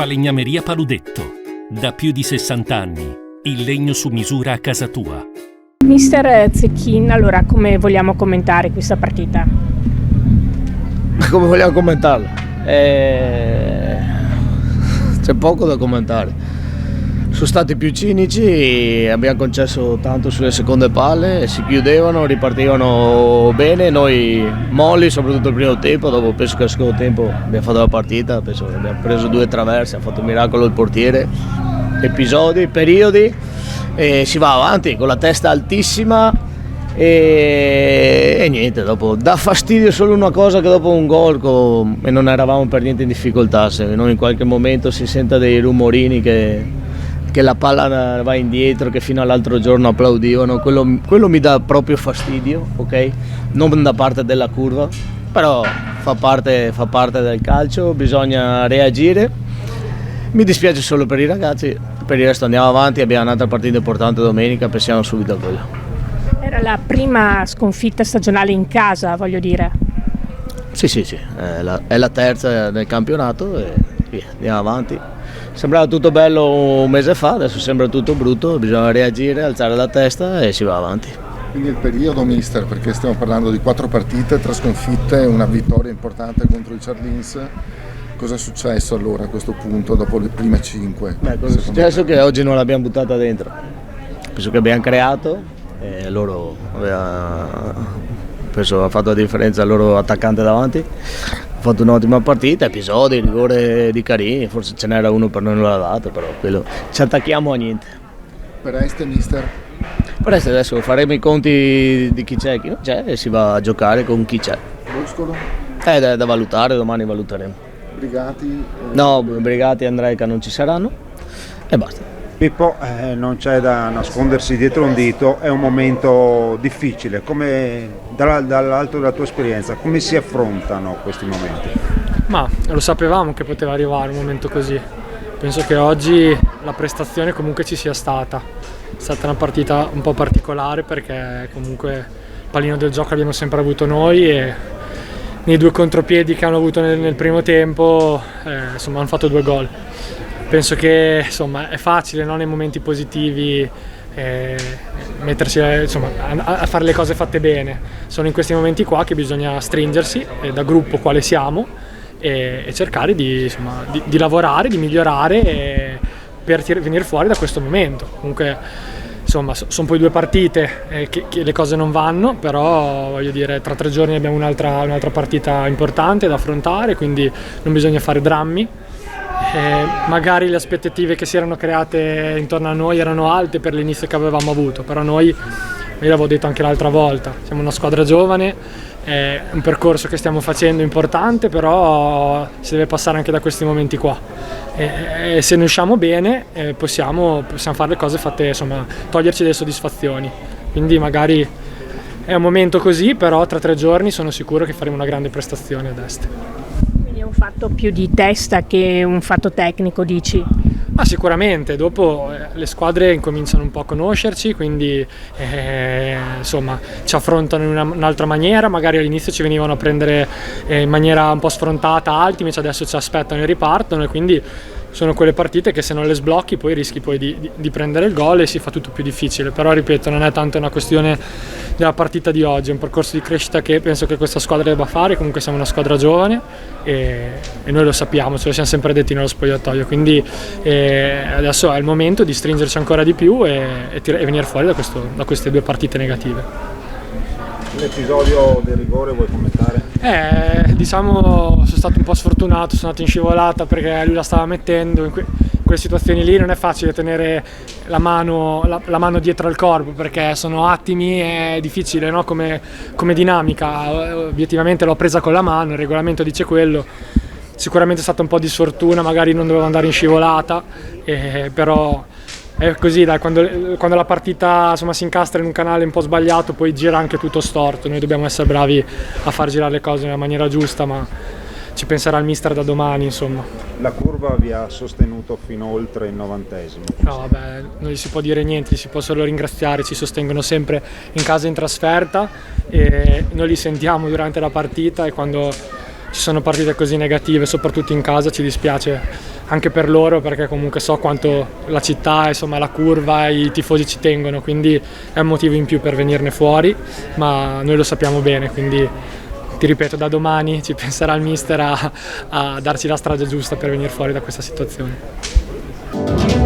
Falegnameria Paludetto. Da più di 60 anni. Il legno su misura a casa tua. Mister Zecchin, allora come vogliamo commentare questa partita? Come vogliamo commentarla? C'è poco da commentare. Sono stati più cinici, abbiamo concesso tanto sulle seconde palle, si chiudevano, ripartivano bene, noi molli soprattutto il primo tempo, dopo penso che al secondo tempo abbiamo fatto la partita, penso che abbiamo preso 2 traverse, ha fatto un miracolo il portiere, episodi, periodi, e si va avanti con la testa altissima e niente, dopo dà fastidio solo una cosa, che dopo un gol e non eravamo per niente in difficoltà, se non in qualche momento si senta dei rumorini che la palla va indietro, che fino all'altro giorno applaudivano, quello mi dà proprio fastidio, ok? Non da parte della curva, però fa parte del calcio, bisogna reagire. Mi dispiace solo per i ragazzi, per il resto andiamo avanti, abbiamo un'altra partita importante domenica, pensiamo subito a quello. Era la prima sconfitta stagionale in casa, voglio dire. Sì, è la terza del campionato e via, andiamo avanti. Sembrava tutto bello un mese fa, adesso sembra tutto brutto, bisogna reagire, alzare la testa e si va avanti. Quindi il periodo, mister, perché stiamo parlando di 4 partite, 3 sconfitte e una vittoria importante contro il Charlins. Cosa è successo allora a questo punto, dopo le prime 5? Cosa è successo? Che oggi non l'abbiamo buttata dentro. Penso che abbiamo creato e loro penso ha fatto la differenza il loro attaccante davanti. Ha fatto un'ottima partita, episodi, rigore di Carini, forse ce n'era uno per noi non l'ha dato, però quello ci attacchiamo a niente. Per Este, mister? Per Este adesso faremo i conti di chi c'è e chi non c'è e si va a giocare con chi c'è. Boscolo? È da valutare, domani valuteremo. Brigati? No, Brigati e Andrejka non ci saranno e basta. Pippo, non c'è da nascondersi dietro un dito, è un momento difficile, dall'alto della tua esperienza, come si affrontano questi momenti? Ma lo sapevamo che poteva arrivare un momento così, penso che oggi la prestazione comunque ci sia stata, è stata una partita un po' particolare perché comunque il pallino del gioco l'abbiamo sempre avuto noi e nei 2 contropiedi che hanno avuto nel primo tempo insomma hanno fatto 2 gol. Penso che insomma è facile, no, nei momenti positivi mettersi insomma, a fare le cose fatte bene. Sono in questi momenti qua che bisogna stringersi da gruppo quale siamo e cercare di lavorare, di migliorare per venire fuori da questo momento. Comunque insomma sono poi 2 partite che le cose non vanno, però voglio dire tra 3 giorni abbiamo un'altra partita importante da affrontare, quindi non bisogna fare drammi. Magari le aspettative che si erano create intorno a noi erano alte per l'inizio che avevamo avuto, però noi, io l'avevo detto anche l'altra volta, siamo una squadra giovane, è un percorso che stiamo facendo importante, però si deve passare anche da questi momenti qua e se ne usciamo bene possiamo fare le cose fatte, insomma, toglierci delle soddisfazioni, quindi magari è un momento così, però tra 3 giorni sono sicuro che faremo una grande prestazione ad Est. È un fatto più di testa che un fatto tecnico, dici? Ma sicuramente, dopo le squadre incominciano un po' a conoscerci, quindi insomma ci affrontano in un'altra maniera, magari all'inizio ci venivano a prendere in maniera un po' sfrontata alti, invece adesso ci aspettano e ripartono e quindi sono quelle partite che se non le sblocchi poi rischi poi di prendere il gol e si fa tutto più difficile, però ripeto non è tanto una questione della partita di oggi, è un percorso di crescita che penso che questa squadra debba fare, comunque siamo una squadra giovane e noi lo sappiamo, ce lo siamo sempre detti nello spogliatoio, quindi adesso è il momento di stringerci ancora di più e venire fuori da queste 2 partite negative. L'episodio del rigore vuoi commentare? Diciamo sono stato un po' sfortunato, sono andato in scivolata perché lui la stava mettendo, in quelle situazioni lì non è facile tenere la mano dietro al corpo perché sono attimi, è difficile, no? come dinamica, obiettivamente l'ho presa con la mano, il regolamento dice quello, sicuramente è stata un po' di sfortuna, magari non dovevo andare in scivolata, però è così, dai, quando la partita insomma, si incastra in un canale un po' sbagliato poi gira anche tutto storto, noi dobbiamo essere bravi a far girare le cose nella maniera giusta, ma ci penserà il mister da domani, insomma. La curva vi ha sostenuto fino oltre il 90esimo. No, vabbè, non gli si può dire niente, si può solo ringraziare, ci sostengono sempre in casa e in trasferta e noi li sentiamo durante la partita e quando ci sono partite così negative, soprattutto in casa, ci dispiace anche per loro, perché comunque so quanto la città, insomma la curva e i tifosi ci tengono, quindi è un motivo in più per venirne fuori, ma noi lo sappiamo bene, quindi ti ripeto, da domani ci penserà il mister a darci la strada giusta per venire fuori da questa situazione.